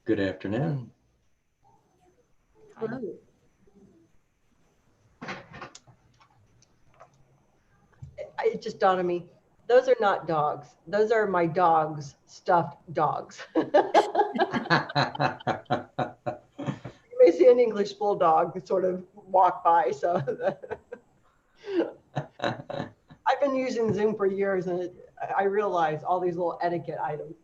Good afternoon. Hello. It just dawned on me. Those are not dogs. Those are my dogs, stuffed dogs. You may see an English bulldog sort of walk by. So I've been using Zoom for years, and I realize all these little etiquette items.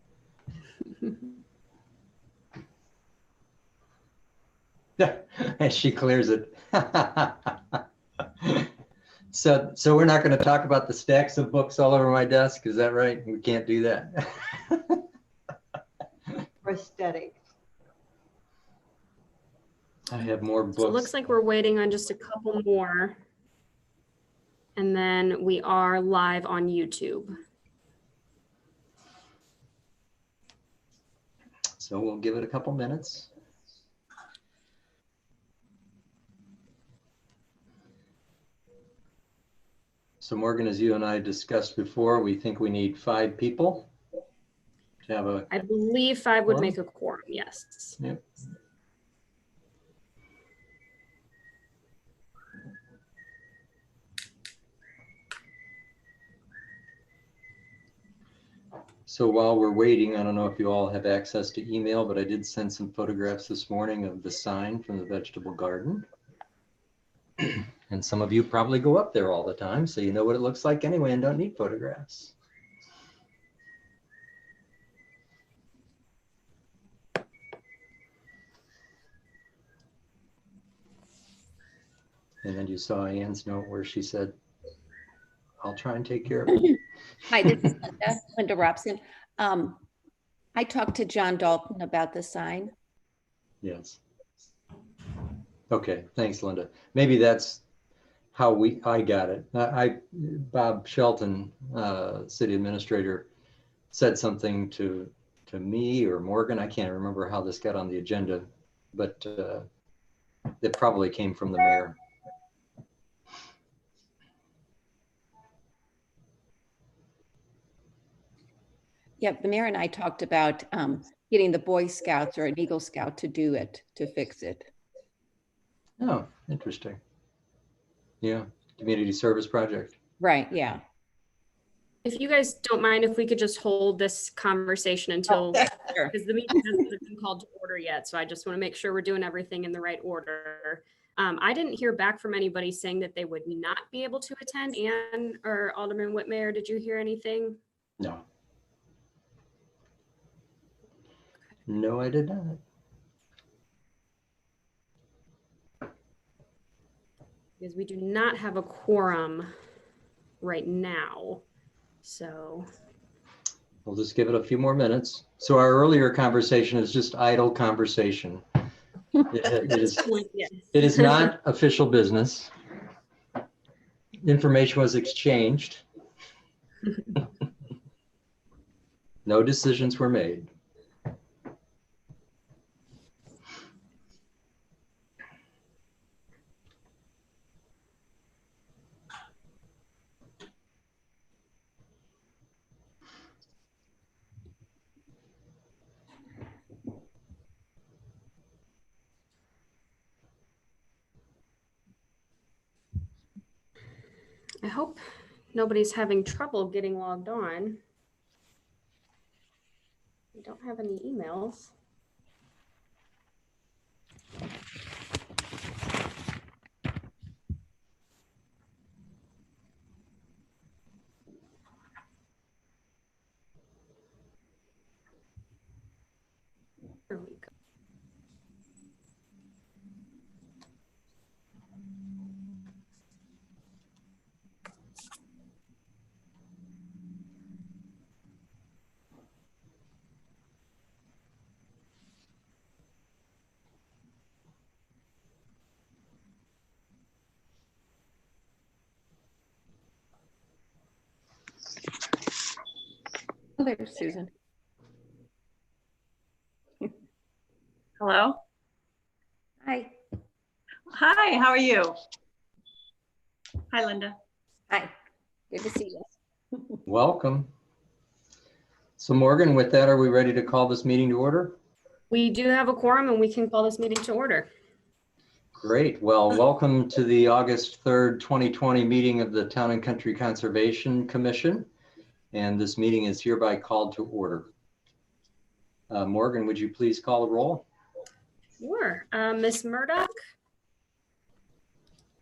And she clears it. So we're not going to talk about the stacks of books all over my desk. Is that right? We can't do that. Prosthetic. I have more books. So it looks like we're waiting on just a couple more. And then we are live on YouTube. So we'll give it a couple minutes. So Morgan, as you and I discussed before, we think we need 5 people to have a... I believe 5 would make a quorum, yes. Yep. So while we're waiting, I don't know if you all have access to email, but I did send some photographs this morning of the sign from the vegetable garden. And some of you probably go up there all the time, so you know what it looks like anyway and don't need photographs. And then you saw Anne's note where she said, I'll try and take care of it. Hi, this is Linda Robson. I talked to John Dalton about the sign. Yes. Okay, thanks, Linda. Maybe that's how I got it. Bob Shelton, city administrator, said something to me or Morgan. I can't remember how this got on the agenda, but it probably came from the mayor. Yeah, the mayor and I talked about getting the Boy Scouts or an Eagle Scout to do it, to fix it. Oh, interesting. Yeah, community service project. Right, yeah. If you guys don't mind, if we could just hold this conversation until, Sure. because the meeting hasn't been called to order yet. So I just want to make sure we're doing everything in the right order. I didn't hear back from anybody saying that they would not be able to attend. Anne or Alderman Whitmire, did you hear anything? No. No, I did not. Because we do not have a quorum right now. So We'll just give it a few more minutes. So our earlier conversation is just idle conversation. It is not official business. Information was exchanged. No decisions were made. I hope nobody's having trouble getting logged on. We don't have any emails. There we go. Oh, there's Susan. Hello. Hi. Hi, how are you? Hi, Linda. Hi, good to see you. Welcome. So Morgan, with that, are we ready to call this meeting to order? We do have a quorum and we can call this meeting to order. Great. Well, welcome to the August 3rd, 2020 meeting of the Town and Country Conservation Commission. And this meeting is hereby called to order. Morgan, would you please call the roll? Sure. Ms. Murdoch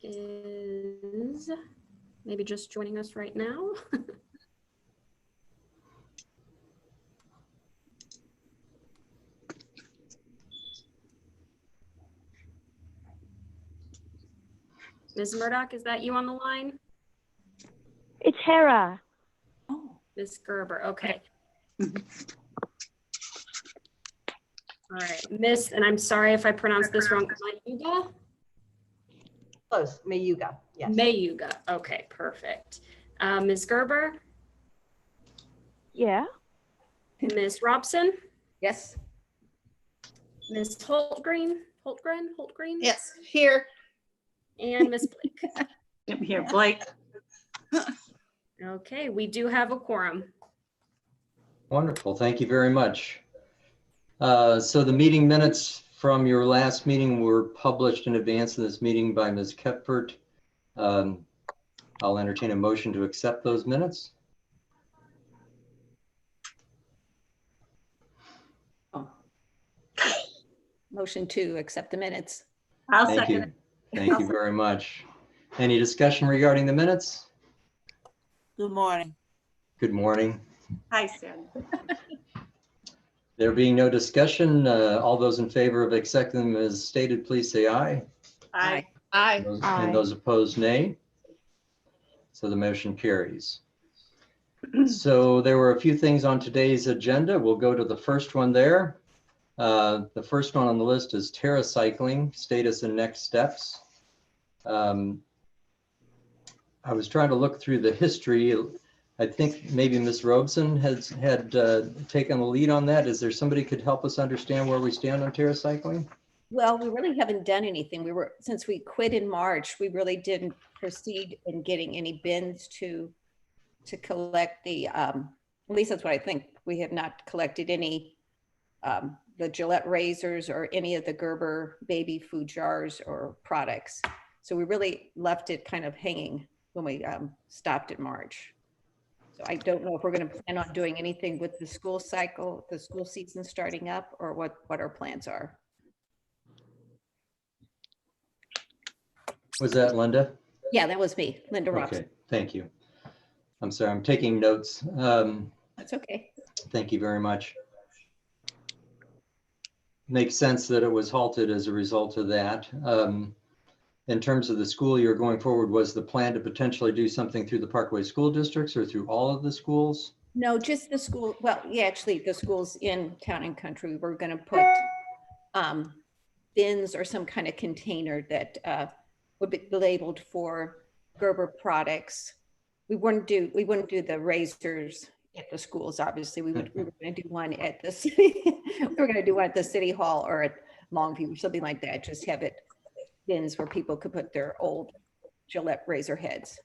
is maybe just joining us right now. Ms. Murdoch, is that you on the line? It's Hera. Oh, Ms. Gerber, okay. All right, Miss, and I'm sorry if I pronounced this wrong, Mayuga? Close, Mayuga, yes. Mayuga, okay, perfect. Ms. Gerber, Yeah. Ms. Robson, yes. Ms. Holtgreen, Yes, here. and Ms. Blake. I'm here, Blake. Okay, we do have a quorum. Wonderful. Thank you very much. So the meeting minutes from your last meeting were published in advance of this meeting by Ms. Kepfert. I'll entertain a motion to accept those minutes. Oh. Motion to accept the minutes. I'll Thank second you. it. Thank you very much. Any discussion regarding the minutes? Good morning. Good morning. Hi, Sam. There being no discussion, all those in favor of accepting them as stated, please say aye. Aye. And those opposed, nay. So the motion carries. So there were a few things on today's agenda. We'll go to the first one there. The first one on the list is Terracycling, status and next steps. I was trying to look through the history. I think maybe Ms. Robeson had taken the lead on that. Is there somebody who could help us understand where we stand on Terracycling? Well, we really haven't done anything. Since we quit in March, we really didn't proceed in getting any bins to collect the, at least that's what I think. We have not collected any, the Gillette razors or any of the Gerber baby food jars or products. So we really left it kind of hanging when we stopped in March. So I don't know if we're going to plan on doing anything with the school cycle, the school season starting up, or what our plans are. Was that Linda? Yeah, that was me, Linda Robson. Okay, thank you. I'm sorry, I'm taking notes. That's okay. Thank you very much. Makes sense that it was halted as a result of that. In terms of the school year going forward, was the plan to potentially do something through the Parkway school districts or through all of the schools? No, just the school. Well, yeah, actually the schools in Town and Country, we're going to put bins or some kind of container that would be labeled for Gerber products. We wouldn't do the razors at the schools. Obviously, we were going to do one at the city. We were going to do one at the city hall or at Longview or something like that. Just have it bins where people could put their old Gillette razor heads.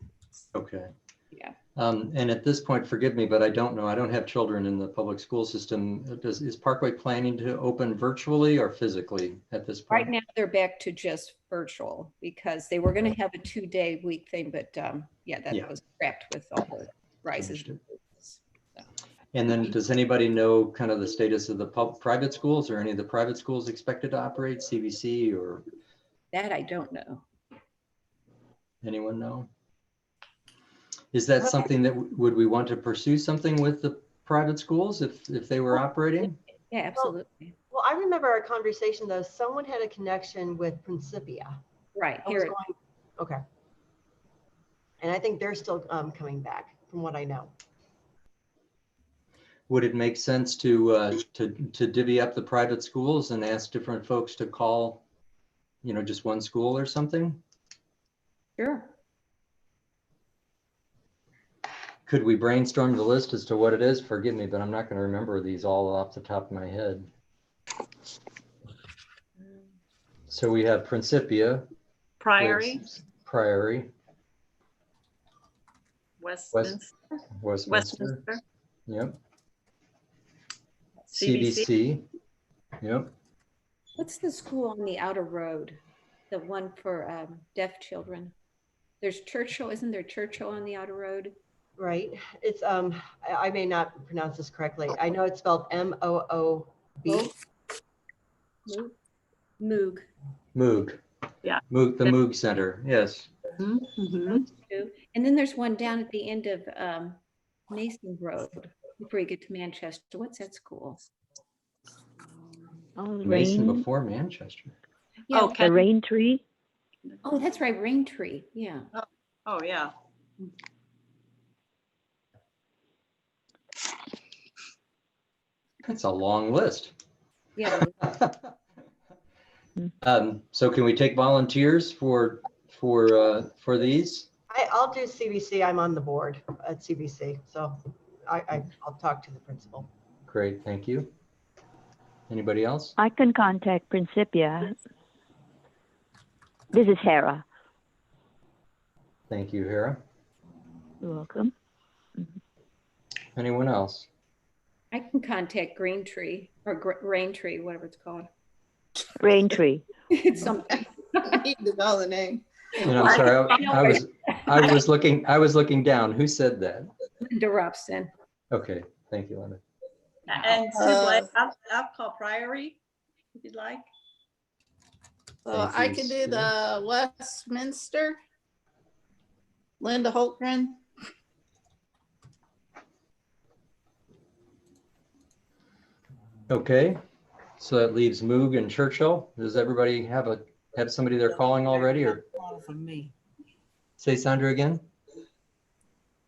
Okay. Yeah. And at this point, forgive me, but I don't know. I don't have children in the public school system. Is Parkway planning to open virtually or physically at this point? Right now, they're back to just virtual because they were going to have a 2-day week thing, but yeah, that was scrapped with all the rises. And then does anybody know kind of the status of the private schools, or any of the private schools expected to operate, CVC or? That I don't know. Anyone know? Is that something that would we want to pursue something with the private schools if they were operating? Yeah, absolutely. Well, I remember our conversation though, someone had a connection with Principia. Right. I was going, okay. And I think they're still coming back from what I know. Would it make sense to divvy up the private schools and ask different folks to call, you know, just one school or something? Sure. Could we brainstorm the list as to what it is? Forgive me, but I'm not going to remember these all off the top of my head. So we have Principia. Priory. Priory. Westminster. Westminster. Yep. CBC. CBC. Yep. What's the school on the outer road? The one for deaf children? There's Churchill, isn't there Churchill on the outer road? Right. It's, I may not pronounce this correctly. I know it's spelled M-O-O-B. Moog. Moog. Yeah. Moog, the Moog Center. Yes. Mhm. And then there's one down at the end of Mason Road before you get to Manchester. What's that school? Oh, Mason rain. before Manchester. Yeah. Okay. The rain tree. Oh, that's right, Rain Tree. Yeah. Oh, yeah. That's a long list. Yeah. So can we take volunteers for these? I'll do CBC. I'm on the board at CBC. So I'll talk to the principal. Great, thank you. Anybody else? I can contact Principia. This is Hera. Thank you, Hera. You're welcome. Anyone else? I can contact Green Tree or Rain Tree, whatever it's called. Rain tree. It's something. I need to know the name. And I'm sorry, I was looking down. Who said that? Linda Robson. Okay, thank you, Linda. And Blake, I'll call Priory if you'd like. So Thank I you, can do Sue. the Westminster. Linda Holtgren. Okay, so that leaves Moog and Churchill. Does everybody have somebody they're calling already, or From me. say Sandra again?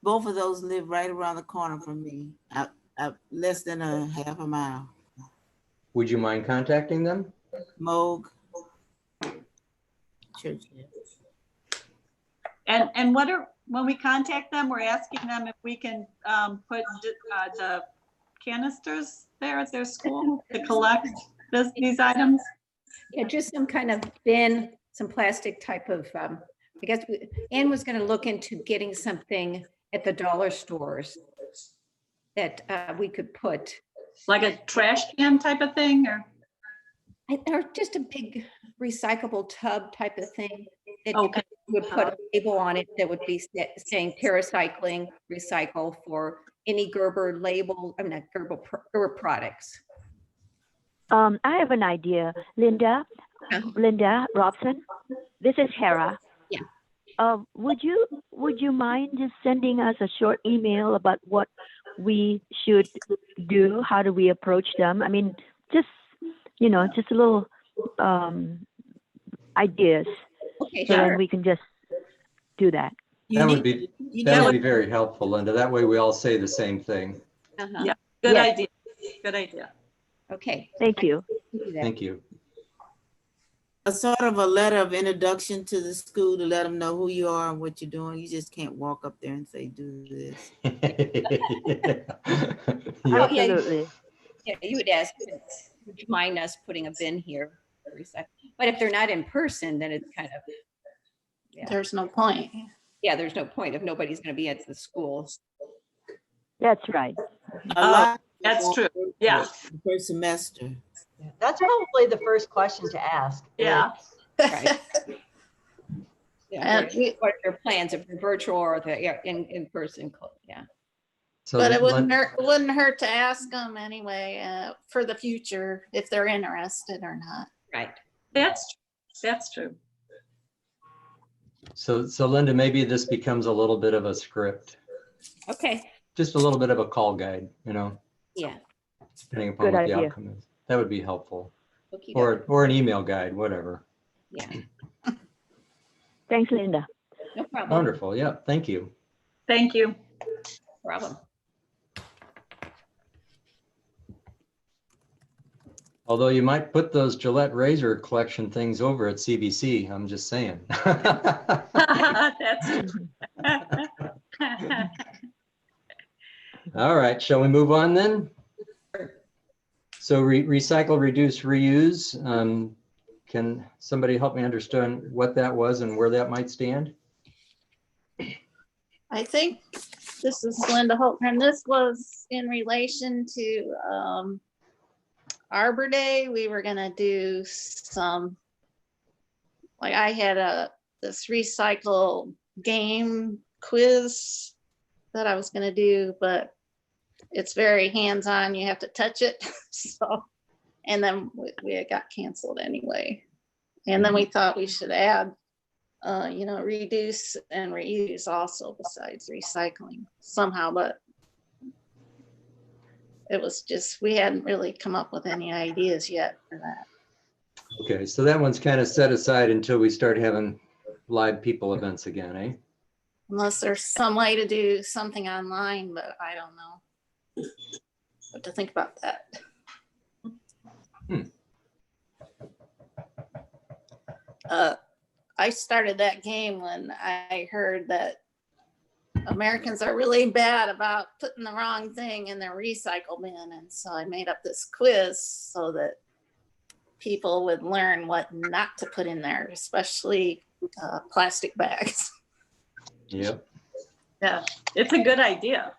Both of those live right around the corner from me, less than a half a mile. Would you mind contacting them? Moog. Churchill. And when we contact them, we're asking them if we can put the canisters there at their school to collect these items. Yeah, just some kind of bin, some plastic type of, I guess Anne was going to look into getting something at the dollar stores that we could put. Like a trash can type of thing, Or just a big recyclable tub type of thing that Okay. you would put a label on it that would be saying Terracycling, recycle for any Gerber label, I'm not Gerber products. I have an idea. Linda Robson, this is Hera. Yeah. Would you mind just sending us a short email about what we should do? How do we approach them? I mean, just a little ideas. Okay, So sure. then we can just do that. That would be very helpful, Linda. That way we all say the same thing. Uh-huh. Yeah. Good Yes. idea. Good idea. Okay. Thank you. Do that. Thank you. A sort of a letter of introduction to the school to let them know who you are and what you're doing. You just can't walk up there and say, do this. Yep. Oh, yeah. Absolutely. Yeah, you would ask, would you mind us putting a bin here? For recycling? But if they're not in person, then it's kind of, yeah. There's no point. Yeah, there's no point if nobody's going to be at the school. That's right. A lot That's true. Yeah. the first semester. That's probably the first question to ask. Yeah. Right. Yeah, And what are your plans if they're virtual or they're in person? Yeah. So But it Lin- wouldn't hurt to ask them anyway for the future if they're interested or not. Right. That's true. So Linda, maybe this becomes a little bit of a script, Okay. just a little bit of a call guide, Yeah. depending upon Good what the idea. outcome is. That would be helpful. Okey-doke. Or an email guide, whatever. Yeah. Thanks, Linda. No problem. Wonderful. Yeah, thank you. Thank you. No problem. Although you might put those Gillette razor collection things over at CBC, I'm just saying. That's true. All right, shall we move on then? So recycle, reduce, reuse. Can somebody help me understand what that was and where that might stand? I think this is Linda Holtgren. This was in relation to Arbor Day. We were gonna do some, like I had this recycle game quiz that I was gonna do, but it's very hands-on. You have to touch it. So, and then we got canceled anyway. And then we thought we should add, reduce and reuse also besides recycling somehow, but it was just, we hadn't really come up with any ideas yet for that. Okay, so that one's kind of set aside until we start having live people events again, eh? Unless there's some way to do something online, but I don't know what to think about that. I started that game when I heard that Americans are really bad about putting the wrong thing in their recycle bin. And so I made up this quiz so that people would learn what not to put in there, especially plastic bags. Yep. Yeah, it's a good idea.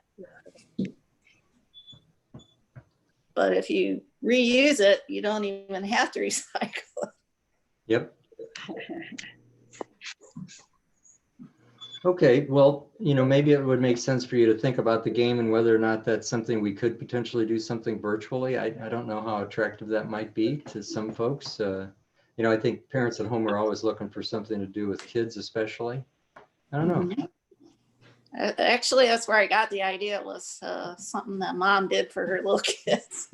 But if you reuse it, you don't even have to recycle it. Yep. Okay, well, maybe it would make sense for you to think about the game and whether or not that's something we could potentially do something virtually. I don't know how attractive that might be to some folks. I think parents at home are always looking for something to do with kids, especially. I don't know. Actually, that's where I got the idea. It was something that mom did for her little kids.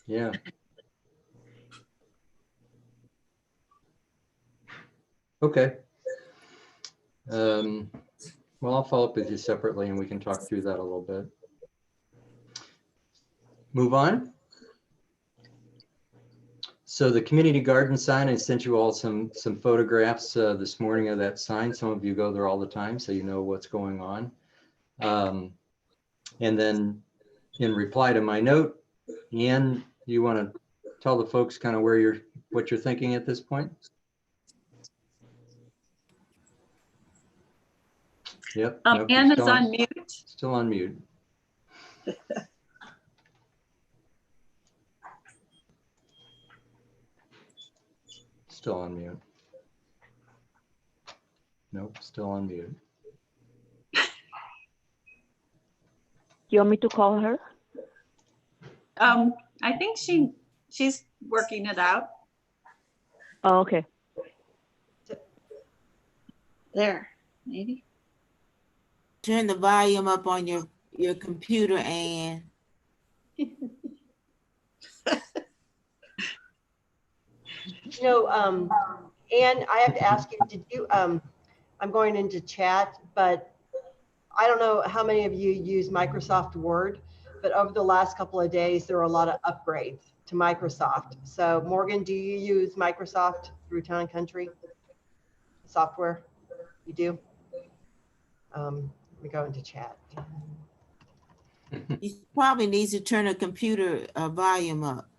Yeah. Okay. Well, I'll follow up with you separately and we can talk through that a little bit. Move on. So the community garden sign, I sent you all some photographs this morning of that sign. Some of you go there all the time, so you know what's going on. And then in reply to my note, Ann, you want to tell the folks kind of what you're thinking at this point? Yep. Nope, Ann is on mute. Still on mute. Still on mute. Nope, still on mute. You want me to call her? I think she's working it out. Oh, okay. There, maybe. Turn the volume up on your computer, Ann. Anne, I have to ask you, did you, I'm going into chat, but I don't know how many of you use Microsoft Word, but over the last couple of days, there were a lot of upgrades to Microsoft. So Morgan, do you use Microsoft through Town and Country software? You do? Let me go into chat. You probably need to turn the computer volume up.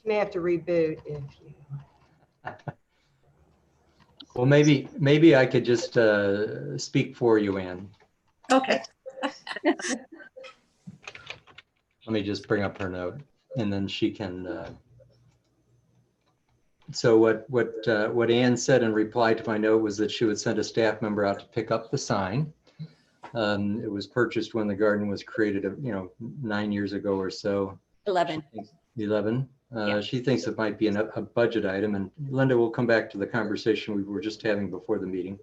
You may have to reboot if you. Well, maybe I could just speak for you, Ann. Okay. Let me just bring up her note, and then she can. So what Ann said in reply to my note was that she would send a staff member out to pick up the sign. It was purchased when the garden was created, 9 years ago or so. 11. 11. Yeah. She thinks it might be a budget item, and Linda will come back to the conversation we were just having before the meeting.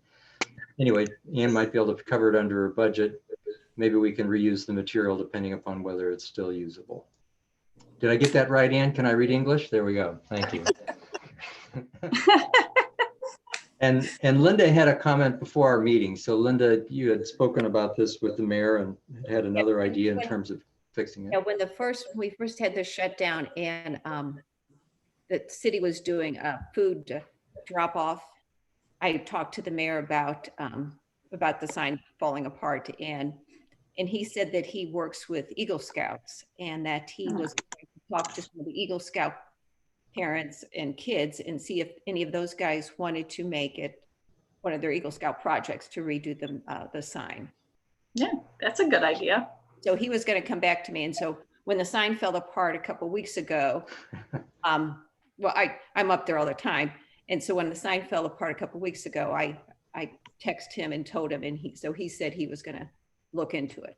Anyway, Ann might be able to cover it under her budget. Maybe we can reuse the material depending upon whether it's still usable. Did I get that right, Ann? Can I read English? There we go. Thank you. And Linda had a comment before our meeting. So Linda, you had spoken about this with the mayor and had another idea in terms of fixing it. Yeah, when we first had the shutdown and the city was doing a food drop off, I talked to the mayor about the sign falling apart, and he said that he works with Eagle Scouts and that he was going to talk to some of the Eagle Scout parents and kids and see if any of those guys wanted to make it one of their Eagle Scout projects to redo the sign. Yeah, that's a good idea. So he was going to come back to me. And so when the sign fell apart a couple weeks ago, well, I'm up there all the time. And so when the sign fell apart a couple weeks ago, I texted him and told him, and he said he was going to look into it.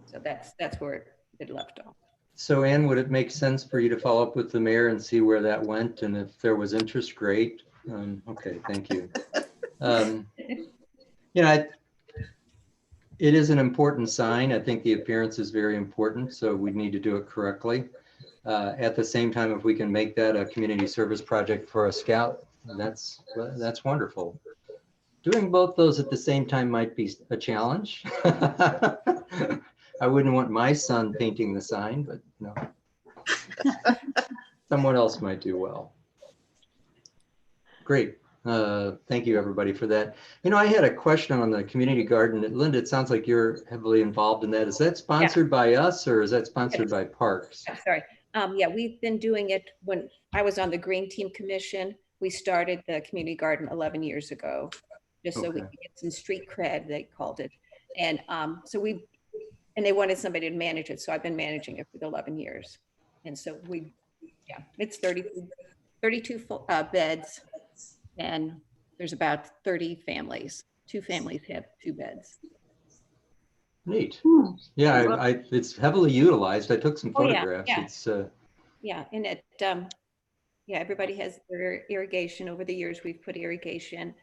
So that's where it left off. So Ann, would it make sense for you to follow up with the mayor and see where that went? And if there was interest, great. Okay, thank you. You know, it is an important sign. I think the appearance is very important, so we need to do it correctly. At the same time, if we can make that a community service project for a scout, that's wonderful. Doing both those at the same time might be a challenge. I wouldn't want my son painting the sign, but no, someone else might do well. Great. Thank you, everybody, for that. You know, I had a question on the community garden. Linda, it sounds like you're heavily involved in that. Is that sponsored by us, or is that sponsored by Parks? I'm sorry. Yeah, we've been doing it. When I was on the Green Team Commission, we started the community garden 11 years ago, just so we could get some street cred, they called it. And and they wanted somebody to manage it. So I've been managing it for 11 years. And so it's 32 beds, and there's about 30 families. 2 families have 2 beds. Neat. Yeah, it's heavily utilized. I took some photographs. Yeah. It's yeah, and it everybody has their irrigation. Over the years, we've put irrigation,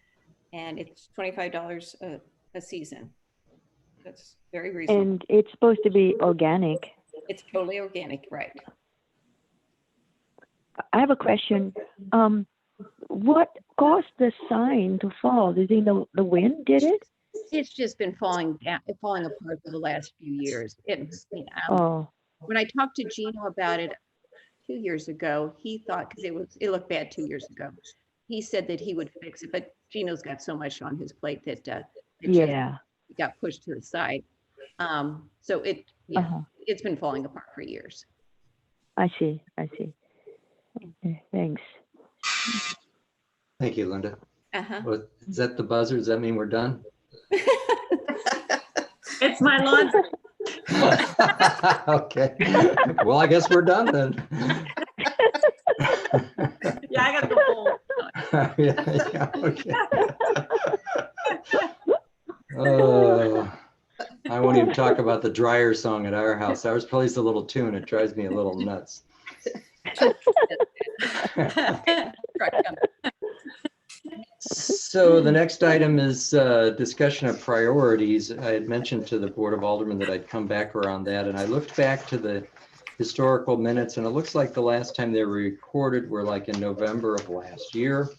and it's $25 a season. That's very reasonable. And it's supposed to be organic. It's totally organic, right? I have a question. What caused the sign to fall? Do you think the wind did it? It's just been falling apart for the last few years. Oh, When I talked to Gino about it 2 years ago, he thought, because it looked bad 2 years ago, he said that he would fix it, but Gino's got so much on his plate that yeah. it got pushed to the side. So it's been falling apart for years. I see. Okay, thanks. thank you, Linda. Uh-huh. Is that the buzzer? Does that mean we're done? It's my laundry. Okay. Well, I guess we're done then. Yeah, I gotta go home. Yeah, okay. Oh, I won't even talk about the dryer song at our house. Ours plays a little tune. It drives me a little nuts. So the next item is discussion of priorities. I had mentioned to the Board of Aldermen that I'd come back around that, and I looked back to the historical minutes, and it looks like the last time they were recorded were like in November of last year,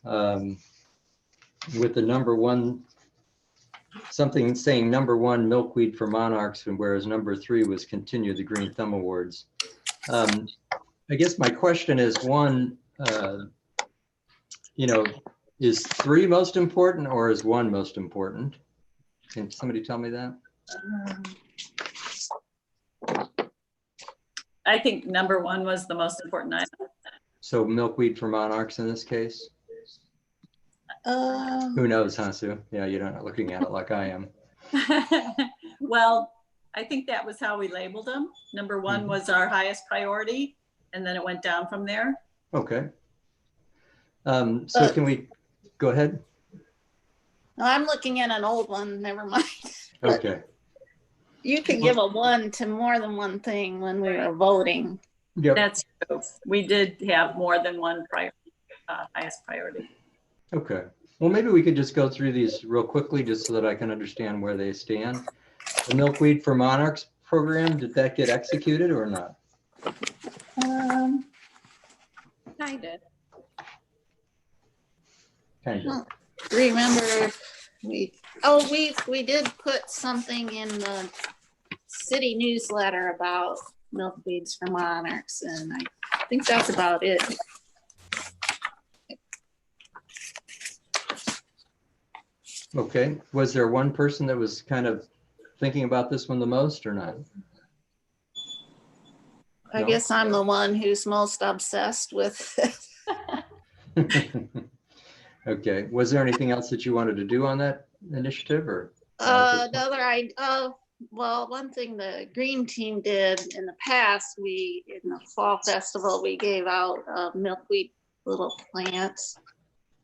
with the number 1, something saying number 1 milkweed for monarchs, and whereas number 3 was continue the Green Thumb Awards. I guess my question is, one, you know, is 3 most important, or is 1 most important? Can somebody tell me that? I think number 1 was the most important item. So milkweed for monarchs in this case? Who knows, huh, Sue? Yeah, you're not looking at it like I am. Well, I think that was how we labeled them. Number 1 was our highest priority, and then it went down from there. Okay. So can we go ahead? I'm looking at an old one, never mind. Okay. You could give a 1 to more than one thing when we were voting. Yep. That's true. We did have more than one highest priority. Okay. Well, maybe we could just go through these real quickly just so that I can understand where they stand. The Milkweed for Monarchs program, did that get executed or not? I did. Kind of. Remember if we did put something in the city newsletter about milkweeds for monarchs, and I think that's about it. Okay. Was there one person that was kind of thinking about this one the most or not? I No? guess I'm the one who's most obsessed with it. Okay. Was there anything else that you wanted to do on that initiative, or? Well, one thing the green team did in the past, in the fall festival, we gave out milkweed little plants.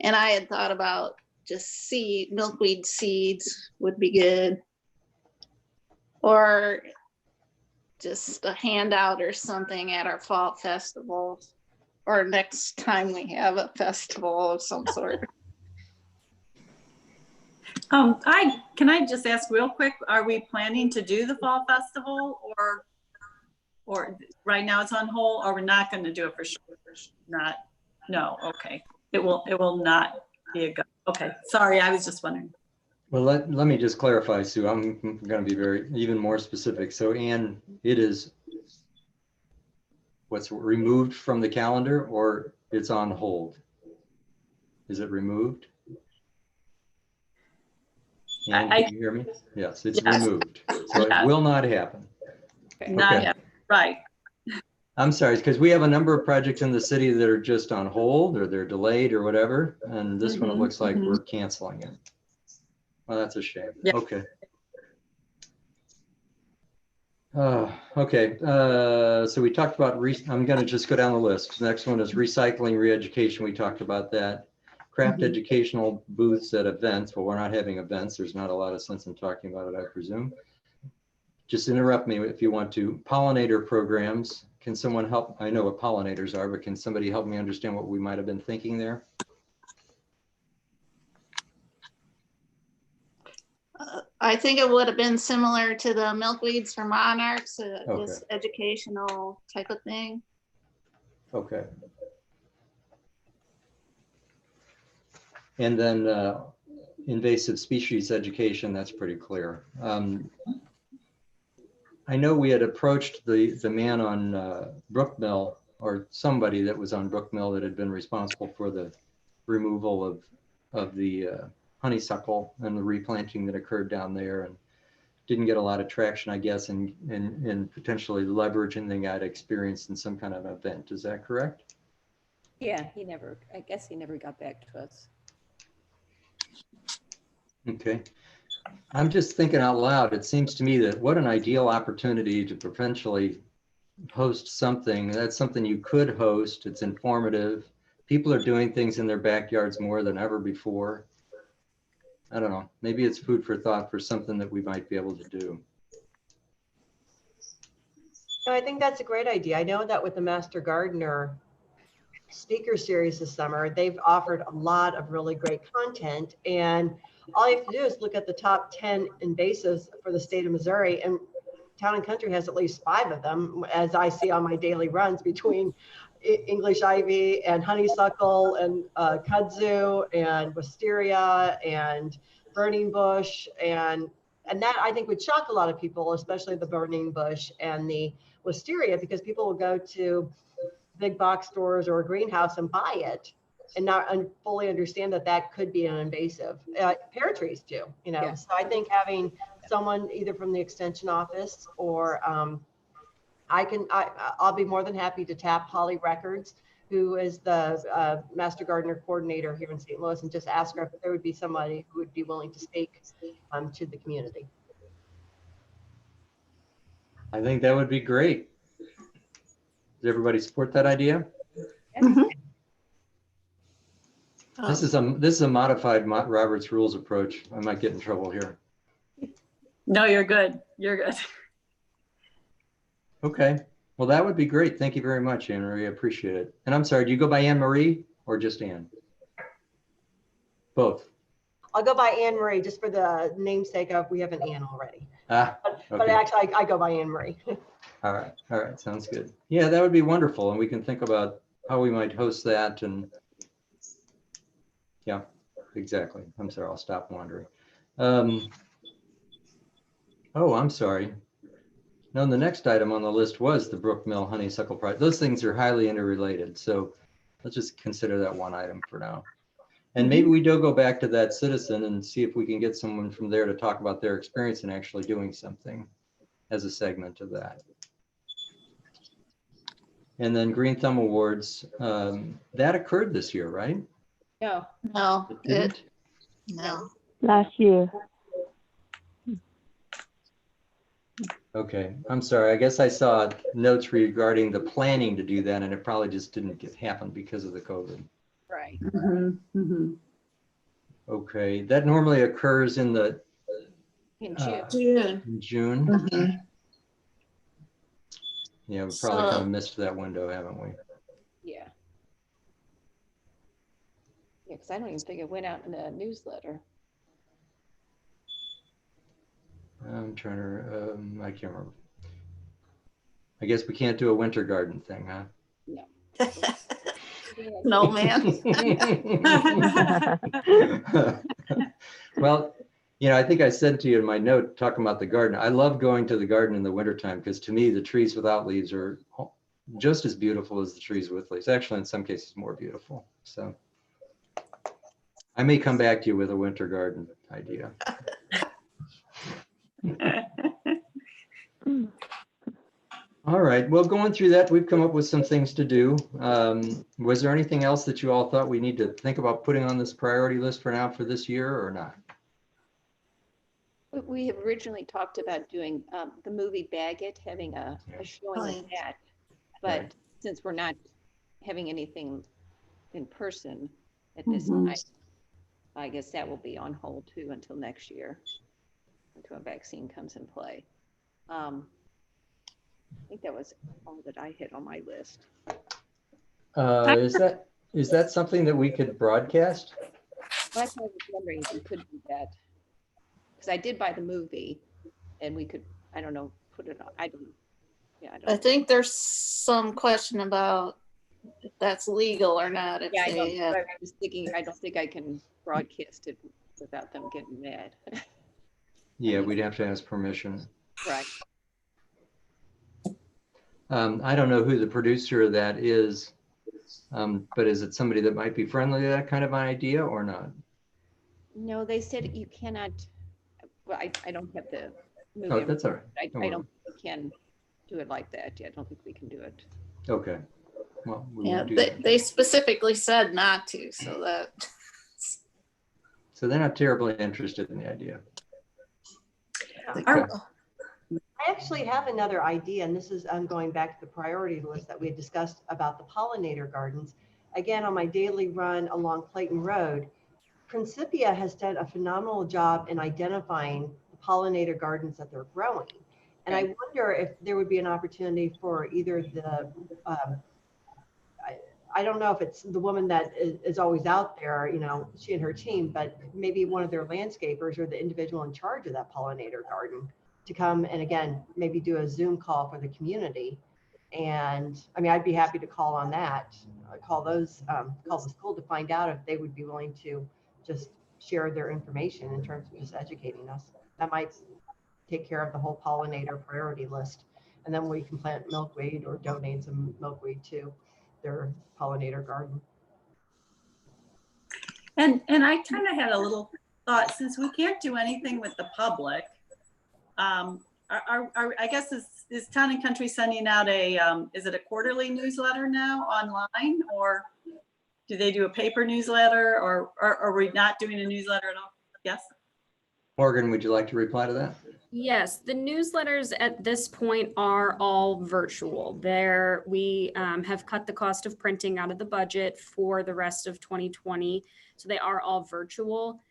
And I had thought about just milkweed seeds would be good. Or just a handout or something at our fall festival, or next time we have a festival of some sort. Can I just ask real quick, are we planning to do the fall festival, or right now it's on hold, or we're not going to do it for sure? No, okay. It will not be a go. Okay, sorry, I was just wondering. Well, let me just clarify, Sue. I'm going to be even more specific. So, Anne, it is what's removed from the calendar, or it's on hold? Is it removed? Anne, can you hear me? Yes, it's removed. So it will not happen. Not happen. Right. I'm sorry, because we have a number of projects in the city that are just on hold, or they're delayed or whatever. And this one, it looks like we're canceling it. Well, that's a shame. Yeah. Okay. Okay. So we talked about, I'm going to just go down the list. The next one is recycling, re-education. We talked about that. Craft educational booths at events. Well, we're not having events. There's not a lot of sense in talking about it, I presume. Just interrupt me if you want to. Pollinator programs. Can someone help? I know what pollinators are, but can somebody help me understand what we might have been thinking there? I think it would have been similar to the milkweeds for monarchs, this educational type of thing. Okay. And then invasive species education, that's pretty clear. I know we had approached the man on Brook Mill, or somebody that was on Brook Mill that had been responsible for the removal of the honeysuckle and the replanting that occurred down there, and didn't get a lot of traction, I guess, in potentially leveraging the I'd experienced in some kind of event. Is that correct? Yeah, I guess he never got back to us. Okay. I'm just thinking out loud. It seems to me that what an ideal opportunity to potentially host something. That's something you could host. It's informative. People are doing things in their backyards more than ever before. I don't know. Maybe it's food for thought for something that we might be able to do. I think that's a great idea. I know that with the Master Gardener speaker series this summer, they've offered a lot of really great content, and all you have to do is look at the top 10 invasives for the state of Missouri, and Town and Country has at least 5 of them, as I see on my daily runs, between English ivy and honeysuckle and kudzu and wisteria and burning bush, and that I think would shock a lot of people, especially the burning bush and the wisteria, because people will go to big box stores or a greenhouse and buy it and not fully understand that that could be an invasive. Pear trees too, you know. Yeah. So I think having someone either from the extension office or I'll be more than happy to tap Holly Records, who is the Master Gardener coordinator here in St. Louis, and just ask her if there would be somebody who would be willing to speak to the community. I think that would be great. Does everybody support that idea? Mm-hmm. This is a modified Robert's Rules approach. I might get in trouble here. No, you're good. You're good. Okay. Well, that would be great. Thank you very much, Anne Marie. I appreciate it. And I'm sorry, do you go by Anne Marie or just Anne? Both. I'll go by Anne Marie just for the namesake of we have an Anne already. Okay. But actually, I go by Anne Marie. All right. All right. Sounds good. Yeah, that would be wonderful. And we can think about how we might host that. And yeah, exactly. I'm sorry. I'll stop wandering. Oh, I'm sorry. No, the next item on the list was the Brook Mill Honeysuckle Project. Those things are highly interrelated. So let's just consider that one item for now. And maybe we do go back to that citizen and see if we can get someone from there to talk about their experience in actually doing something as a segment of that. And then Green Thumb Awards, that occurred this year, right? No. It didn't? No. Last year. Okay, I'm sorry. I guess I saw notes regarding the planning to do that, and it probably just didn't happen because of the COVID. Right. Okay, that normally occurs in the In June. June. in June. Mhm. Yeah, we probably kind of So- missed that window, haven't we? Yeah. Yeah, because I don't even think it went out in a newsletter. I'm trying to, I can't remember. I guess we can't do a winter garden thing, huh? No, man. Well, you know, I think I said to you in my note talking about the garden, I love going to the garden in the wintertime because to me, the trees without leaves are just as beautiful as the trees with leaves. Actually, in some cases, more beautiful. So I may come back to you with a winter garden idea. All right, well, going through that, we've come up with some things to do. Was there anything else that you all thought we need to think about putting on this priority list for now for this year or not? We have originally talked about doing the movie Baggett, having a showing of that. But Right. since we're not having anything in person at this time, I guess that will be on hold too until next year, until a vaccine comes in play. I think that was all that I hit on my list. Is that something that we could broadcast? That's why I was wondering if we could do that. Because I did buy the movie and we could, I don't know, put it on. I don't know. Yeah, I don't I know. think there's some question about if that's legal or not. If Yeah, I they, know. I was thinking, I don't think I can broadcast it without them getting mad. Yeah, we'd have to ask permission. Right. I don't know who the producer of that is, but is it somebody that might be friendly to that kind of an idea or not? No, they said you cannot, well, I don't have the movie. Oh, that's all right. I Don't don't worry. think we can do it like that. Yeah, I don't think we can do it. Okay. Well, we yeah, won't do they, that. they specifically said not to, so that. So they're not terribly interested in the idea. I actually have another idea, and this is going back to the priority list that we had discussed about the pollinator gardens. Again, on my daily run along Clayton Road, Principia has done a phenomenal job in identifying the pollinator gardens that they're growing. And I wonder if there would be an opportunity for either the, I don't know if it's the woman that is always out there, you know, she and her team, but maybe one of their landscapers or the individual in charge of that pollinator garden to come and again, maybe do a Zoom call for the community. And I mean, I'd be happy to call on that, call the school to find out if they would be willing to just share their information in terms of just educating us. That might take care of the whole pollinator priority list. And then we can plant milkweed or donate some milkweed to their pollinator garden. And I kind of had a little thought, since we can't do anything with the public, I guess is Town and Country sending out a, is it a quarterly newsletter now online, or do they do a paper newsletter, or are we not doing a newsletter at all? Yes. Morgan, would you like to reply to that? Yes, the newsletters at this point are all virtual. We have cut the cost of printing out of the budget for the rest of 2020. So they are all virtual.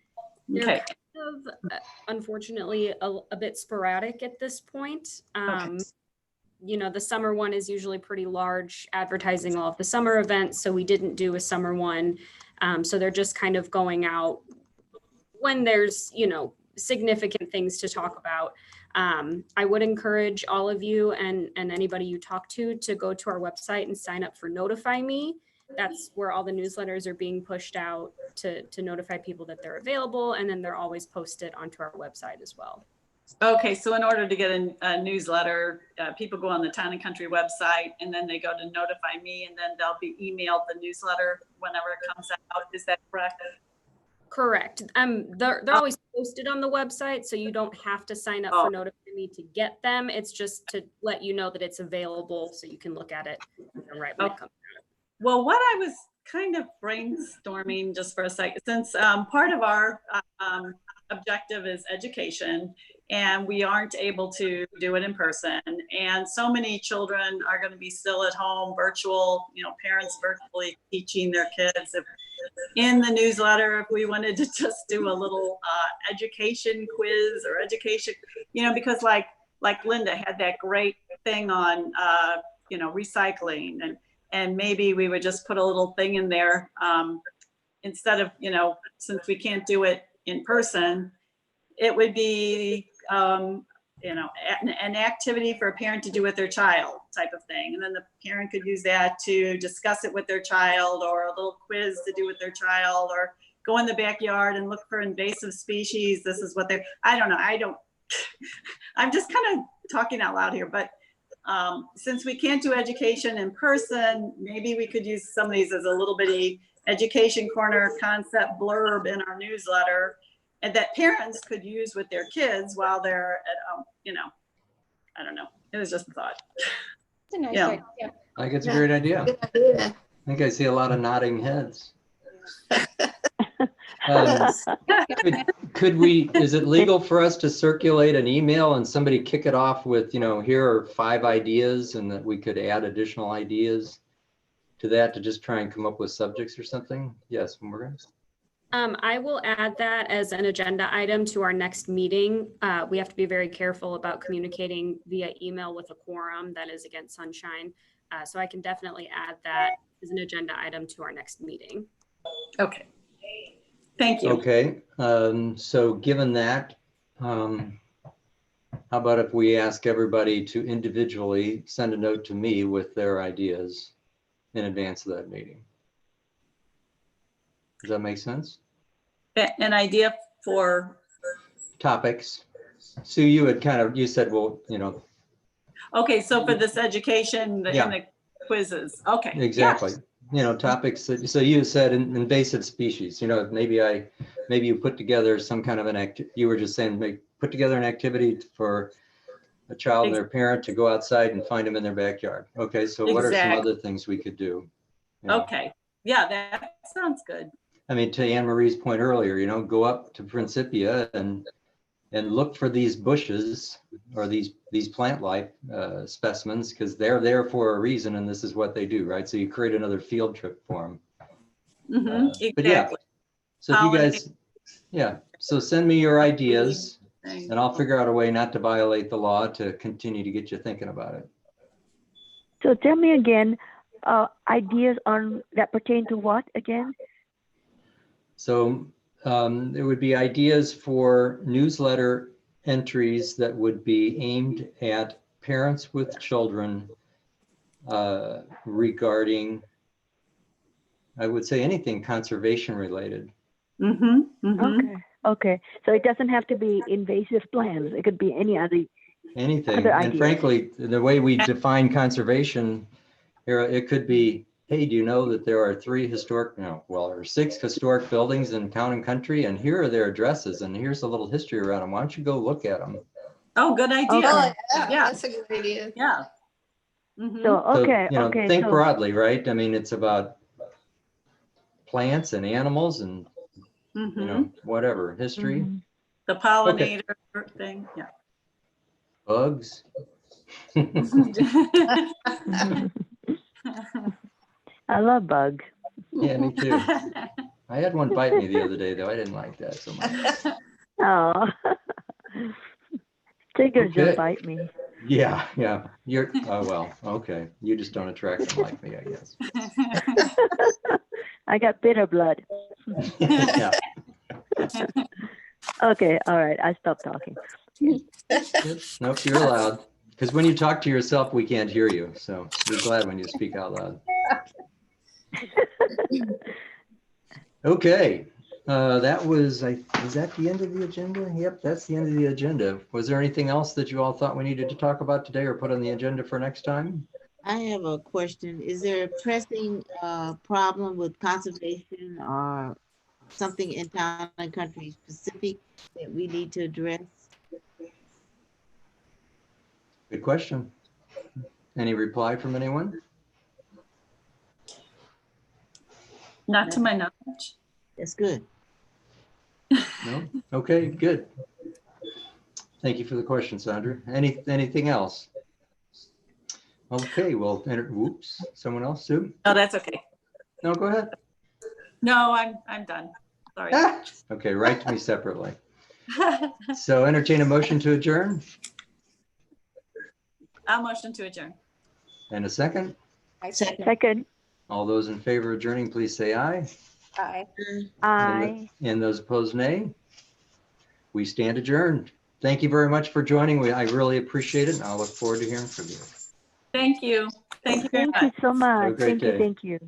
They're Okay. kind of, unfortunately, a bit sporadic at this point. You know, the summer one is usually pretty large, advertising all of the summer events. So we didn't do a summer one. So they're just kind of going out when there's, you know, significant things to talk about. I would encourage all of you and anybody you talk to go to our website and sign up for Notify Me. That's where all the newsletters are being pushed out to notify people that they're available. And then they're always posted onto our website as well. Okay, so in order to get a newsletter, people go on the Town and Country website and then they go to Notify Me, and then they'll be emailed the newsletter whenever it comes out. Is that correct? Correct. They're always posted on the website, so you don't have to sign up for Notify Me to get them. It's just to let you know that it's available so you can look at it right when it comes out. Well, what I was kind of brainstorming just for a second, since part of our objective is education, and we aren't able to do it in person. And so many children are going to be still at home, virtual, parents virtually teaching their kids. If in the newsletter, if we wanted to just do a little education quiz or education, because like Linda had that great thing on, recycling, and maybe we would just put a little thing in there instead of, since we can't do it in person, it would be, an activity for a parent to do with their child type of thing. And then the parent could use that to discuss it with their child, or a little quiz to do with their child, or go in the backyard and look for invasive species. This is what I don't know. I'm just kind of talking out loud here, but since we can't do education in person, maybe we could use some of these as a little bitty education corner concept blurb in our newsletter, and that parents could use with their kids while they're at home. I don't know. It was just a thought. It's a nice Yeah. idea. I think it's a great idea. Good idea. I think I see a lot of nodding heads. Could we, is it legal for us to circulate an email and somebody kick it off with, here are 5 ideas, and that we could add additional ideas to that to just try and come up with subjects or something? Yes, Morgan? I will add that as an agenda item to our next meeting. We have to be very careful about communicating via email with a quorum that is against sunshine. So I can definitely add that as an agenda item to our next meeting. Okay. Thank you. Okay, so given that, how about if we ask everybody to individually send a note to me with their ideas in advance of that meeting? Does that make sense? An idea for Topics. Sue, you said, well, okay, so for this education and the quizzes. Okay. exactly. Yes. Topics so you said invasive species, maybe you put together some kind of you were just saying, put together an activity for a child and their parent to go outside and find them in their backyard. Okay, so what are some other things we could do? Okay, yeah, that sounds good. I mean, to Anne Marie's point earlier, go up to Principia and look for these bushes or these plant life specimens, because they're there for a reason, and this is what they do, right? So you create another field trip for them. Exactly. But yeah, so if you guys, so send me your ideas, and I'll figure out a way not to violate the law to continue to get you thinking about it. So tell me again, ideas on that pertain to what again? So there would be ideas for newsletter entries that would be aimed at parents with children regarding, I would say, anything conservation related. Okay. So it doesn't have to be invasive plants. It could be anything. And frankly, the way we define conservation here, it could be, hey, do you know that there are 6 historic buildings in Town and Country, and here are their addresses, and here's a little history around them. Why don't you go look at them? Oh, good idea. Oh, yeah, that's a good idea. Yeah. So think broadly, right? I mean, it's about plants and animals and whatever, history. The pollinator thing, yeah. Bugs. I love bugs. Yeah, me too. I had one bite me the other day, though. I didn't like that so much. Oh, tigers don't bite me. Yeah. You're, oh, well, okay. You just don't attract them like me, I guess. I got bitter blood. Yeah. Okay, all right. I stopped talking. Nope, you're allowed. Because when you talk to yourself, we can't hear you. So be glad when you speak out loud. Okay. That was that the end of the agenda? Yep, that's the end of the agenda. Was there anything else that you all thought we needed to talk about today or put on the agenda for next time? I have a question. Is there a pressing problem with conservation or something in Town and Country specific that we need to address? Good question. Any reply from anyone? Not to my knowledge. That's good. No? Okay, good. Thank you for the question, Sandra. Anything else? Okay, well, whoops, someone else, Sue? No, that's okay. No, go ahead. No, I'm done. Sorry. Okay, write to me separately. So entertain a motion to adjourn I'll motion to adjourn. and a second. I second. Second, All those in favor of adjourning, please say aye. Aye. aye. And those opposed, nay. We stand adjourned. Thank you very much for joining. I really appreciate it, and I'll look forward to hearing from you. Thank you. Thank you very Thank much. you so much. great Thank you, day. thank you.